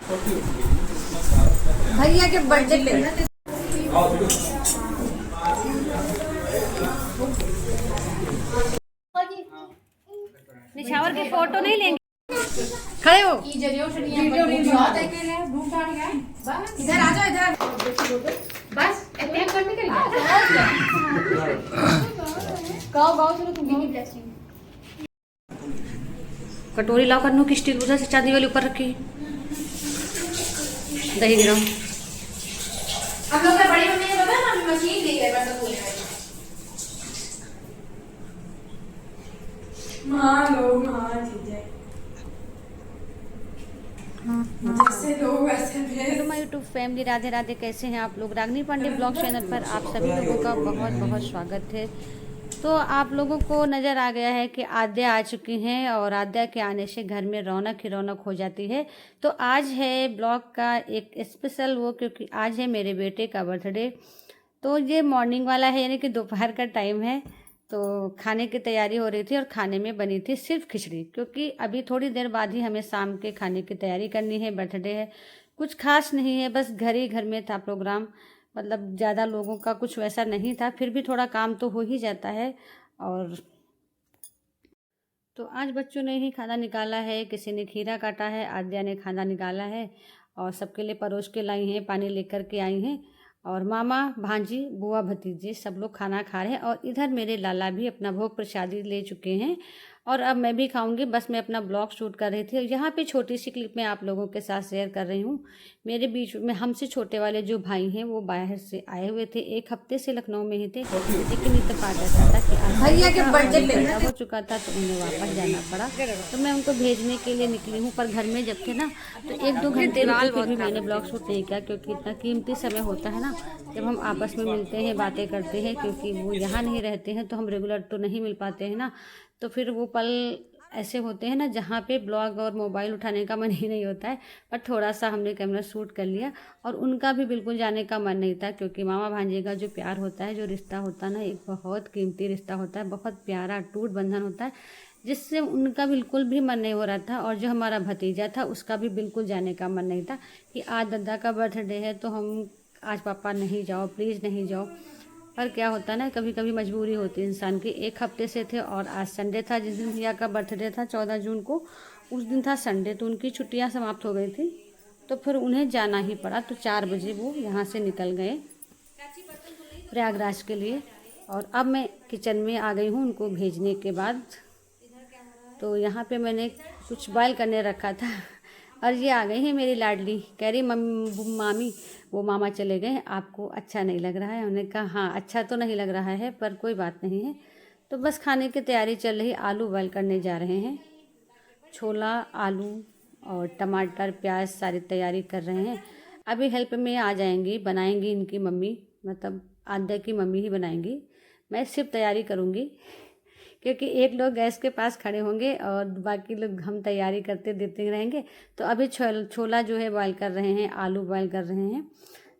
भैया के बर्थडे पे निशावर की फोटो नहीं लेंगे। खड़े हो। इधर आ जाओ इधर। बस अटैक करने के लिए गाओ चलो तुम भी ब्लेसिंग। कटोरी लाओ कन्नू की स्टील उधर से चांदी वाली ऊपर रखी। दही गिराओ। हम लोग का बड़ी मम्मी ने बताया ना मशीन ले गए बर्तन धोने वाली। जैसे लोग वैसे hello my YouTube family, Radhe Radhe. कैसे हैं आप लोग? रागनी पांडे ब्लॉग चैनल पर आप सभी लोगों का बहुत बहुत स्वागत है। तो आप लोगों को नज़र आ गया है कि आद्या आ चुकी हैं और आद्या के आने से घर में रौनक ही रौनक हो जाती है। तो आज है ब्लॉग का एक स्पेशल वो, क्योंकि आज है मेरे बेटे का बर्थडे। तो ये मॉर्निंग वाला है, यानी कि दोपहर का टाइम है। तो खाने की तैयारी हो रही थी और खाने में बनी थी सिर्फ खिचड़ी, क्योंकि अभी थोड़ी देर बाद ही हमें शाम के खाने की तैयारी करनी है। बर्थडे है, कुछ खास नहीं है, बस घर ही घर में था प्रोग्राम। मतलब ज़्यादा लोगों का कुछ वैसा नहीं था, फिर भी थोड़ा काम तो हो ही जाता है। और तो आज बच्चों ने ही खाना निकाला है, किसी ने खीरा काटा है, आद्या ने खाना निकाला है और सबके लिए परोस के लाई हैं, पानी लेकर के आई हैं। और मामा, भांजी, बुआ, भतीजे सब लोग खाना खा रहे हैं। और इधर मेरे लाला भी अपना भोग प्रसादी ले चुके हैं और अब मैं भी खाऊंगी। बस मैं अपना ब्लॉग शूट कर रही थी और यहाँ पे छोटी सी क्लिप मैं आप लोगों के साथ शेयर कर रही हूँ। मेरे बीच में हमसे छोटे वाले जो भाई हैं वो बाहर से आए हुए थे, एक हफ्ते से लखनऊ में ही थे, लेकिन इत्तेफाक ऐसा था कि आज भैया के बर्थडे पे हो चुका था तो उन्हें वापस जाना पड़ा। तो मैं उनको भेजने के लिए निकली हूँ, पर घर में जब थे ना तो एक दो घंटे रुके, फिर भी मैंने ब्लॉग शूट नहीं किया, क्योंकि इतना कीमती समय होता है ना जब हम आपस में मिलते हैं, बातें करते हैं। क्योंकि वो यहाँ नहीं रहते हैं तो हम रेगुलर तो नहीं मिल पाते हैं ना, तो फिर वो पल ऐसे होते हैं ना जहाँ पे ब्लॉग और मोबाइल उठाने का मन ही नहीं होता है। पर थोड़ा सा हमने कैमरा शूट कर लिया और उनका भी बिल्कुल जाने का मन नहीं था, क्योंकि मामा भांजे का जो प्यार होता है, जो रिश्ता होता है ना, एक बहुत कीमती रिश्ता होता है, बहुत प्यारा अटूट बंधन होता है, जिससे उनका बिल्कुल भी मन नहीं हो रहा था। और जो हमारा भतीजा था उसका भी बिल्कुल जाने का मन नहीं था कि आज दादा का बर्थडे है तो हम आज पापा नहीं जाओ, प्लीज़ नहीं जाओ। पर क्या होता है ना, कभी कभी मजबूरी होती है इंसान की। एक हफ्ते से थे और आज संडे था, जिस दिन भैया का बर्थडे था 14 जून को, उस दिन था संडे, तो उनकी छुट्टियां समाप्त हो गई थी, तो फिर उन्हें जाना ही पड़ा। तो 4 बजे वो यहाँ से निकल गए प्रयागराज के लिए। और अब मैं किचन में आ गई हूँ उनको भेजने के बाद। तो यहाँ पे मैंने कुछ बॉयल करने रखा था और ये आ गई है मेरी लाडली, कह रही मामी वो मामा चले गए, आपको अच्छा नहीं लग रहा है? हमने कहा हाँ अच्छा तो नहीं लग रहा है, पर कोई बात नहीं है। तो बस खाने की तैयारी चल रही, आलू बॉयल करने जा रहे हैं। छोला, आलू और टमाटर, प्याज सारी तैयारी कर रहे हैं। अभी हेल्प में आ जाएंगी, बनाएंगी इनकी मम्मी, मतलब आद्या की मम्मी ही बनाएंगी। मैं सिर्फ तैयारी करूँगी, क्योंकि एक लोग गैस के पास खड़े होंगे और बाकी लोग हम तैयारी करते देते रहेंगे। तो अभी छोला जो है बॉयल कर रहे हैं, आलू बॉयल कर रहे हैं,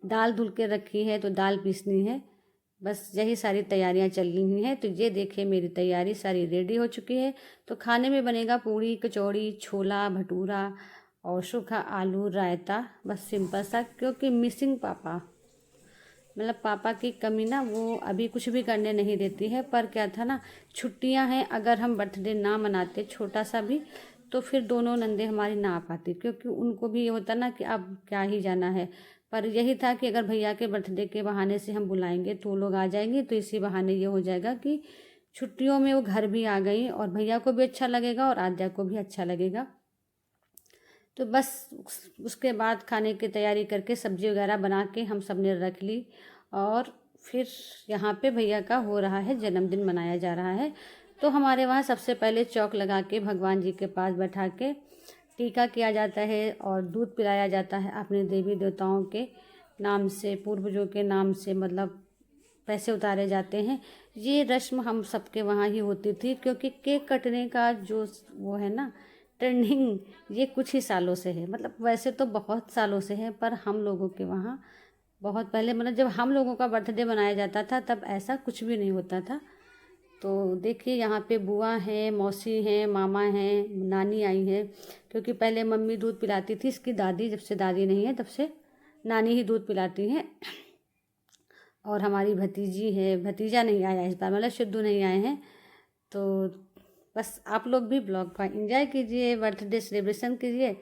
दाल धुल के रखी है तो दाल पीसनी है। बस यही सारी तैयारियां चल रही हैं। तो ये देखिए मेरी तैयारी सारी रेडी हो चुकी है। तो खाने में बनेगा पूड़ी, कचौड़ी, छोला भटूरा और सूखा आलू रायता, बस सिंपल सा, क्योंकि मिसिंग पापा, मतलब पापा की कमी ना वो अभी कुछ भी करने नहीं देती है। पर क्या था ना, छुट्टियां हैं, अगर हम बर्थडे ना मनाते छोटा सा भी, तो फिर दोनों नंदे हमारी ना आ पाती, क्योंकि उनको भी ये होता ना कि अब क्या ही जाना है। पर यही था कि अगर भैया के बर्थडे के बहाने से हम बुलाएंगे तो लोग आ जाएंगे, तो इसी बहाने ये हो जाएगा कि छुट्टियों में वो घर भी आ गई और भैया को भी अच्छा लगेगा और आद्या को भी अच्छा लगेगा। तो बस उसके बाद खाने की तैयारी करके सब्जी वगैरह बना के हम सब ने रख ली। और फिर यहाँ पे भैया का हो रहा है जन्मदिन, मनाया जा रहा है। तो हमारे वहाँ सबसे पहले चौक लगा के भगवान जी के पास बैठा के टीका किया जाता है और दूध पिलाया जाता है अपने देवी देवताओं के नाम से, पूर्वजों के नाम से, मतलब पैसे उतारे जाते हैं। ये रस्म हम सबके वहाँ ही होती थी, क्योंकि केक कटने का जो वो है ना ट्रेंडिंग, ये कुछ ही सालों से है। मतलब वैसे तो बहुत सालों से है, पर हम लोगों के वहाँ बहुत पहले, मतलब जब हम लोगों का बर्थडे मनाया जाता था तब ऐसा कुछ भी नहीं होता था। तो देखिए यहाँ पे बुआ हैं, मौसी हैं, मामा हैं, नानी आई हैं, क्योंकि पहले मम्मी दूध पिलाती थी, इसकी दादी, जब से दादी नहीं है तब से नानी ही दूध पिलाती हैं। और हमारी भतीजी है, भतीजा नहीं आया इस बार, मतलब सिद्धू नहीं आए हैं। तो बस आप लोग भी ब्लॉग का एंजॉय कीजिए, बर्थडे सेलिब्रेशन कीजिए,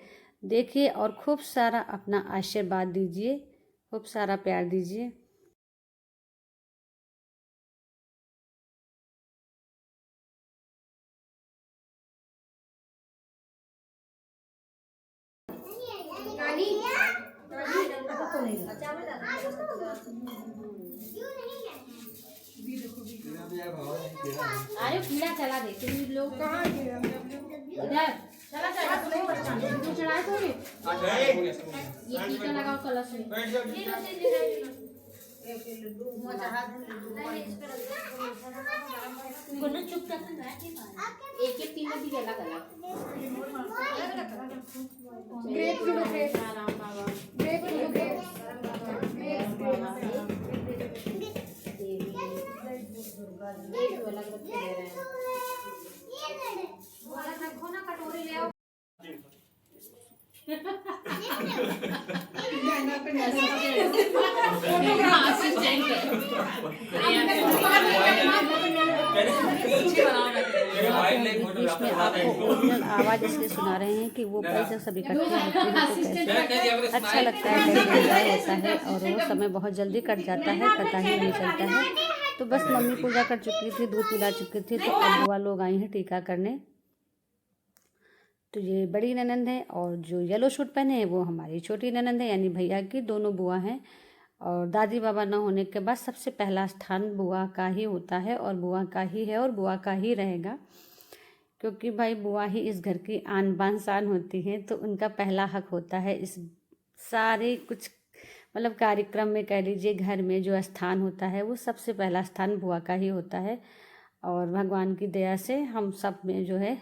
देखिए और खूब सारा अपना आशीर्वाद दीजिए, खूब सारा प्यार दीजिए। अरे कीड़ा चला दे तुम लोग कहाँ इधर चला चला तू नहीं परेशान तू चढ़ाए तो ये टीका लगाओ कलश में कोनो चुप कर एक एक तीन भी अलग अलग ग्रेप लो ग्रेप राम बाबा ग्रेप लो ग्रेप एक अलग रख दे रहे हैं वो अलग रखो ना कटोरी ले आओ इसमें आपको ओरिजिनल आवाज़ इसलिए सुना रहे हैं कि वो पल जब सभी इकट्ठे होते हैं तो कैसे अच्छा लगता है, कैसे एंजॉय होता है, और वो समय बहुत जल्दी कट जाता है, पता ही नहीं चलता है। तो बस मम्मी पूजा कर चुकी थी, दूध पिला चुकी थी, तो अब बुआ लोग आई हैं टीका करने। तो ये बड़ी ननंद है और जो येलो सूट पहने हैं वो हमारी छोटी ननंद है, यानी भैया की दोनों बुआ हैं। और दादी बाबा न होने के बाद सबसे पहला स्थान बुआ का ही होता है, और बुआ का ही है और बुआ का ही रहेगा, क्योंकि भाई बुआ ही इस घर की आन बान शान होती हैं। तो उनका पहला हक होता है इस सारे कुछ मतलब कार्यक्रम में, कह लीजिए घर में जो स्थान होता है वो सबसे पहला स्थान बुआ का ही होता है। और भगवान की दया से हम सब में जो है,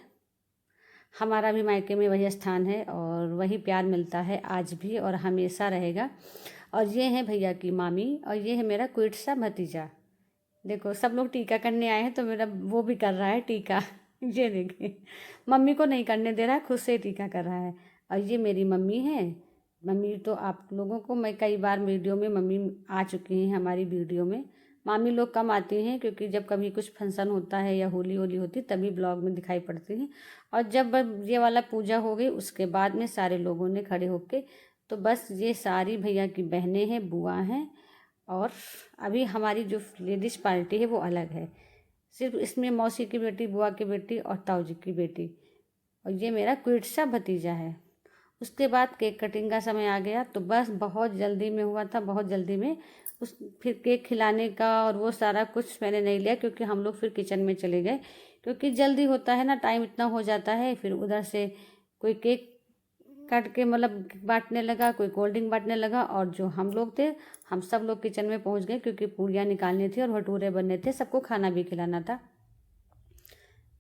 हमारा भी मायके में वही स्थान है और वही प्यार मिलता है आज भी और हमेशा रहेगा। और ये है भैया की मामी और ये है मेरा क्यूट सा भतीजा। देखो सब लोग टीका करने आए हैं तो मेरा वो भी कर रहा है टीका ये देखिए, मम्मी को नहीं करने दे रहा है, खुद से टीका कर रहा है। और ये मेरी मम्मी है। मम्मी तो आप लोगों को मैं कई बार वीडियो में मम्मी आ चुकी हैं हमारी वीडियो में। मामी लोग कम आती हैं क्योंकि जब कभी कुछ फंक्शन होता है या होली होली होती तभी ब्लॉग में दिखाई पड़ती हैं। और जब ये वाला पूजा हो गई उसके बाद में सारे लोगों ने खड़े होके, तो बस ये सारी भैया की बहनें हैं, बुआ हैं। और अभी हमारी जो लेडीज़ पार्टी है वो अलग है, सिर्फ इसमें मौसी की बेटी, बुआ की बेटी और ताऊ जी की बेटी। और ये मेरा क्यूट सा भतीजा है। उसके बाद केक कटिंग का समय आ गया, तो बस बहुत जल्दी में हुआ था, बहुत जल्दी में उस फिर केक खिलाने का और वो सारा कुछ मैंने नहीं लिया, क्योंकि हम लोग फिर किचन में चले गए, क्योंकि जल्दी होता है ना, टाइम इतना हो जाता है। फिर उधर से कोई केक काट के मतलब बांटने लगा, कोई कोल्ड ड्रिंक बांटने लगा, और जो हम लोग थे हम सब लोग किचन में पहुंच गए, क्योंकि पूड़ियाँ निकालनी थी और भटूरे बनने थे, सबको खाना भी खिलाना था।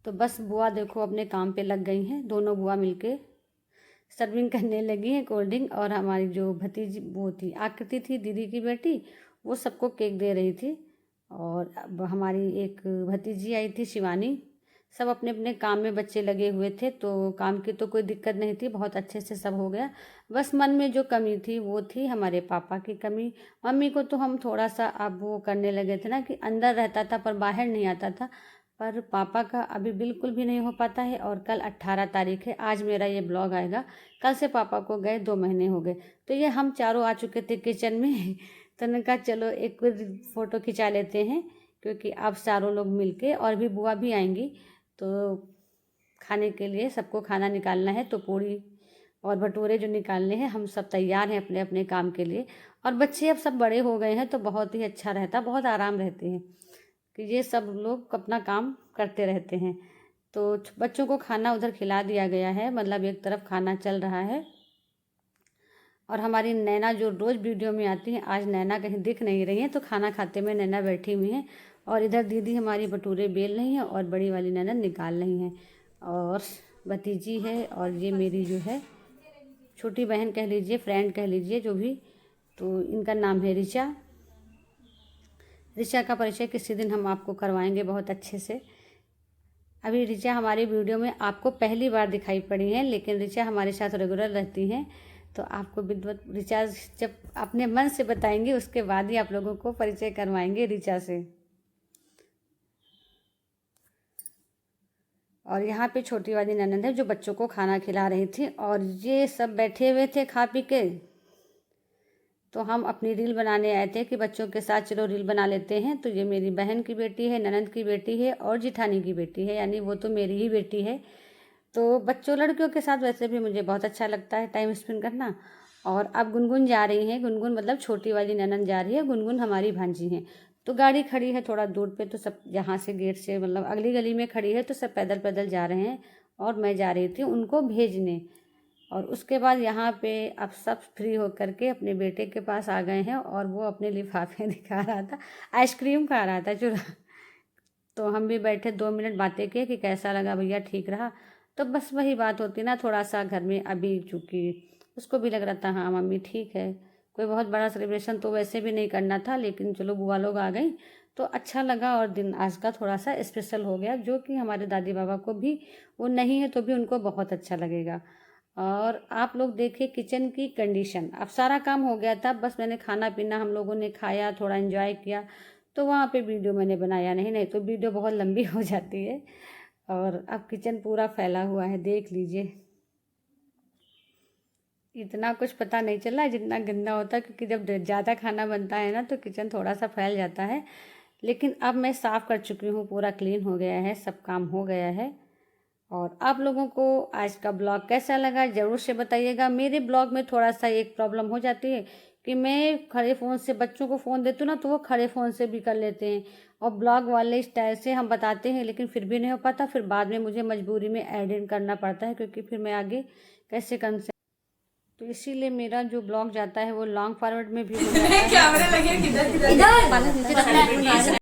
तो बस बुआ देखो अपने काम पे लग गई हैं, दोनों बुआ मिलके सर्विंग करने लगी हैं कोल्ड ड्रिंक। और हमारी जो भतीजी वो थी, आकृति थी दीदी की बेटी, वो सबको केक दे रही थी। और अब हमारी एक भतीजी आई थी शिवानी। सब अपने अपने काम में बच्चे लगे हुए थे, तो काम की तो कोई दिक्कत नहीं थी, बहुत अच्छे से सब हो गया। बस मन में जो कमी थी वो थी हमारे पापा की कमी। मम्मी को तो हम थोड़ा सा अब वो करने लगे थे ना कि अंदर रहता था पर बाहर नहीं आता था, पर पापा का अभी बिल्कुल भी नहीं हो पाता है। और कल 18 तारीख है, आज मेरा ये ब्लॉग आएगा, कल से पापा को गए 2 महीने हो गए। तो ये हम चारों आ चुके थे किचन में तो मैंने कहा चलो एक फ़ोटो खिंचा लेते हैं, क्योंकि अब सारों लोग मिलके, और भी बुआ भी आएंगी, तो खाने के लिए सबको खाना निकालना है। तो पूड़ी और भटूरे जो निकालने हैं, हम सब तैयार हैं अपने अपने काम के लिए। और बच्चे अब सब बड़े हो गए हैं तो बहुत ही अच्छा रहता, बहुत आराम रहते हैं कि ये सब लोग अपना काम करते रहते हैं। तो बच्चों को खाना उधर खिला दिया गया है, मतलब एक तरफ खाना चल रहा है। और हमारी नैना जो रोज़ वीडियो में आती हैं, आज नैना कहीं दिख नहीं रही हैं, तो खाना खाते में नैना बैठी हुई हैं। और इधर दीदी हमारी भटूरे बेल रही हैं और बड़ी वाली नैना निकाल रही हैं। और भतीजी है, और ये मेरी जो है छोटी बहन कह लीजिए, फ्रेंड कह लीजिए, जो भी, तो इनका नाम है रिचा। ऋचा का परिचय किसी दिन हम आपको करवाएंगे बहुत अच्छे से। अभी ऋचा हमारी वीडियो में आपको पहली बार दिखाई पड़ी है, लेकिन ऋचा हमारे साथ रेगुलर रहती हैं, तो आपको विद्वत ऋचा जब अपने मन से बताएंगे उसके बाद ही आप लोगों को परिचय करवाएंगे ऋचा से। और यहाँ पे छोटी वाली ननद है जो बच्चों को खाना खिला रही थी, और ये सब बैठे हुए थे खा पी के। तो हम अपनी रील बनाने आए थे कि बच्चों के साथ चलो रील बना लेते हैं। तो ये मेरी बहन की बेटी है, ननद की बेटी है और जिठानी की बेटी है, यानी वो तो मेरी ही बेटी है। तो बच्चों लड़कियों के साथ वैसे भी मुझे बहुत अच्छा लगता है टाइम स्पेंड करना। और अब गुनगुन जा रही हैं, गुनगुन मतलब छोटी वाली ननद जा रही है, गुनगुन हमारी भांजी हैं। तो गाड़ी खड़ी है थोड़ा दूर पे, तो सब यहाँ से गेट से मतलब अगली गली में खड़ी है, तो सब पैदल पैदल जा रहे हैं और मैं जा रही थी उनको भेजने। और उसके बाद यहाँ पे अब सब फ्री होकर के अपने बेटे के पास आ गए हैं, और वो अपने लिफाफे दिखा रहा था, आइसक्रीम खा रहा था चुरा। तो हम भी बैठे 2 मिनट बातें किए कि कैसा लगा भैया, ठीक रहा। तो बस वही बात होती ना, थोड़ा सा घर में अभी चूँकि उसको भी लग रहा था हाँ मम्मी ठीक है, कोई बहुत बड़ा सेलिब्रेशन तो वैसे भी नहीं करना था, लेकिन चलो बुआ लोग आ गई तो अच्छा लगा, और दिन आज का थोड़ा सा स्पेशल हो गया, जो कि हमारे दादी बाबा को भी, वो नहीं है तो भी उनको बहुत अच्छा लगेगा। और आप लोग देखिए किचन की कंडीशन, अब सारा काम हो गया था, बस मैंने खाना पीना हम लोगों ने खाया, थोड़ा एंजॉय किया, तो वहाँ पे वीडियो मैंने बनाया नहीं तो वीडियो बहुत लंबी हो जाती है। और अब किचन पूरा फैला हुआ है, देख लीजिए। इतना कुछ पता नहीं चला जितना गंदा होता है, क्योंकि जब ज़्यादा खाना बनता है ना तो किचन थोड़ा सा फैल जाता है। लेकिन अब मैं साफ़ कर चुकी हूँ, पूरा क्लीन हो गया है, सब काम हो गया है। और आप लोगों को आज का ब्लॉग कैसा लगा ज़रूर से बताइएगा। मेरे ब्लॉग में थोड़ा सा एक प्रॉब्लम हो जाती है कि मैं खड़े फ़ोन से बच्चों को फ़ोन देती हूँ ना, तो वो खड़े फ़ोन से भी कर लेते हैं, और ब्लॉग वाले स्टाइल से हम बताते हैं, लेकिन फिर भी नहीं हो पाता। फिर बाद में मुझे मजबूरी में एडिट करना पड़ता है, क्योंकि फिर मैं आगे कैसे कर, तो इसीलिए मेरा जो ब्लॉग जाता है वो लॉन्ग फॉरवर्ड में भी हो जाता है। कैमरे लगे किधर